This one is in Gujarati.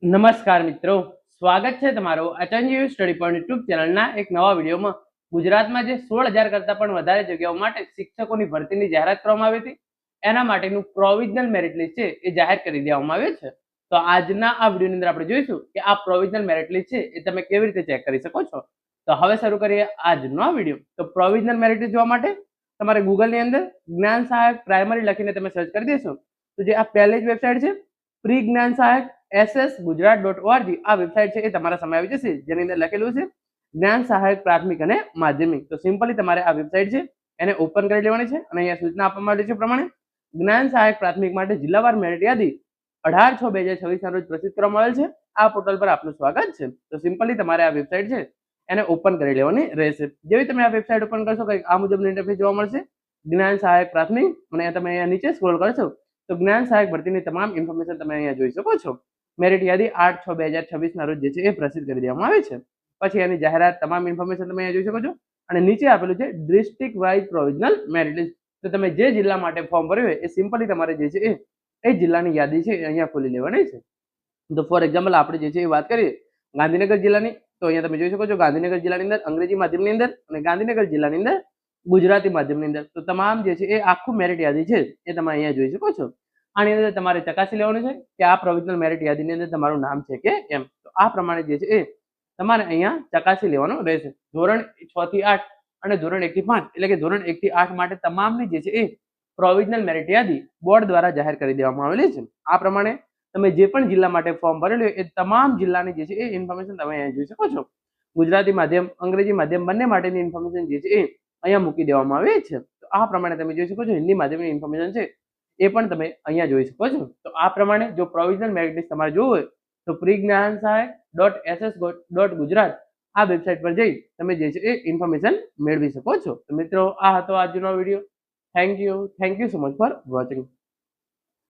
નમસ્કાર મિત્રો, સ્વાગત છે તમારો આચાર્ય સ્ટડી પોઈન્ટ યુટ્યુબ ચેનલના એક નવા વિડીયોમાં. ગુજરાતમાં જે 16,000 કરતાં પણ વધારે જગ્યાઓ માટે શિક્ષકોની ભરતીની જાહેરાત કરવામાં આવી હતી, એના માટેનું પ્રોવિઝનલ મેરિટ લિસ્ટ છે એ જાહેર કરી દેવામાં આવ્યું છે. તો આજના આ વિડીયોની અંદર આપણે જોઈશું કે આ પ્રોવિઝનલ મેરિટ લિસ્ટ છે એ તમે કેવી રીતે ચેક કરી શકો છો. તો હવે શરૂ કરીએ આજનો આ વિડીયો. તો પ્રોવિઝનલ મેરિટ લિસ્ટ જોવા માટે તમારે ગૂગલની અંદર જ્ઞાન સહાયક પ્રાઇમરી લખીને તમે સર્ચ કરી દેશો તો જે આ પહેલી જ વેબસાઇટ છે પ્રી જ્ઞાન સહાયક ssgujarat.org આ વેબસાઇટ છે એ તમારા સામે આવી જશે, જેની અંદર લખેલું છે જ્ઞાન સહાયક પ્રાથમિક અને માધ્યમિક. તો સિમ્પલી તમારે આ વેબસાઇટ છે એને ઓપન કરી લેવાની છે અને અહીંયા સૂચના આપવામાં આવી છે પ્રમાણે જ્ઞાન સહાયક પ્રાથમિક માટે જિલ્લાવાર મેરિટ યાદી 18/6/2026 ના રોજ પ્રસિદ્ધ કરવામાં આવેલ છે. આ પોર્ટલ પર આપનું સ્વાગત છે. તો સિમ્પલી તમારે આ વેબસાઇટ છે એને ઓપન કરી લેવાની રહેશે. જેવી તમે આ વેબસાઇટ ઓપન કરશો કંઈક આ મુજબનું ઇન્ટરફેસ જોવા મળશે, જ્ઞાન સહાયક પ્રાથમિક, અને તમે અહીંયા નીચે સ્ક્રોલ કરશો તો જ્ઞાન સહાયક ભરતીની તમામ ઇન્ફોર્મેશન તમે અહીંયા જોઈ શકો છો. મેરિટ યાદી 8/6/2026 ના રોજ જે છે એ પ્રસિદ્ધ કરી દેવામાં આવે છે. પછી એની જાહેરાત તમામ ઇન્ફોર્મેશન તમે અહીંયા જોઈ શકો છો અને નીચે આપેલું છે district wise provisional merit list. તો તમે જે જિલ્લા માટે ફોર્મ ભર્યું હોય એ સિમ્પલી તમારે જે છે એ જિલ્લાની યાદી છે અહીંયા ખોલી લેવાની છે. તો ફોર એક્ઝામ્પલ આપણે જે છે એ વાત કરીએ ગાંધીનગર જિલ્લાની, તો અહીંયા તમે જોઈ શકો છો ગાંધીનગર જિલ્લાની અંદર અંગ્રેજી માધ્યમની અંદર અને ગાંધીનગર જિલ્લાની અંદર ગુજરાતી માધ્યમની અંદર. તો તમામ જે છે એ આખું મેરિટ યાદી છે એ તમે અહીંયા જોઈ શકો છો. આની અંદર તમારે ચકાસી લેવાનું છે કે આ પ્રોવિઝનલ મેરિટ યાદીની અંદર તમારું નામ છે કે એમ. તો આ પ્રમાણે જે છે એ તમારે અહીંયા ચકાસી લેવાનું રહેશે. ધોરણ 6 થી 8 અને ધોરણ 1 થી 5 એટલે કે ધોરણ 1 થી 8 માટે તમામની જે છે એ પ્રોવિઝનલ મેરિટ યાદી બોર્ડ દ્વારા જાહેર કરી દેવામાં આવેલી છે. આ પ્રમાણે તમે જે પણ જિલ્લા માટે ફોર્મ ભરેલું હોય એ તમામ જિલ્લાની જે છે એ ઇન્ફોર્મેશન તમે અહીંયા જોઈ શકો છો. ગુજરાતી માધ્યમ અંગ્રેજી માધ્યમ બંને માટેની ઇન્ફોર્મેશન જે છે એ અહીંયા મૂકી દેવામાં આવી છે. તો આ પ્રમાણે તમે જોઈ શકો છો હિન્દી માધ્યમની ઇન્ફોર્મેશન છે એ પણ તમે અહીંયા જોઈ શકો છો. તો આ પ્રમાણે જો પ્રોવિઝનલ મેરિટ લિસ્ટ તમારે જોવું હોય તો પ્રી જ્ઞાન સહાયક.ss.ગુજરાત આ વેબસાઇટ પર જઈ તમે જે છે એ ઇન્ફોર્મેશન મેળવી શકો છો. તો મિત્રો આ હતો આજનો video. Thank you so much for watching.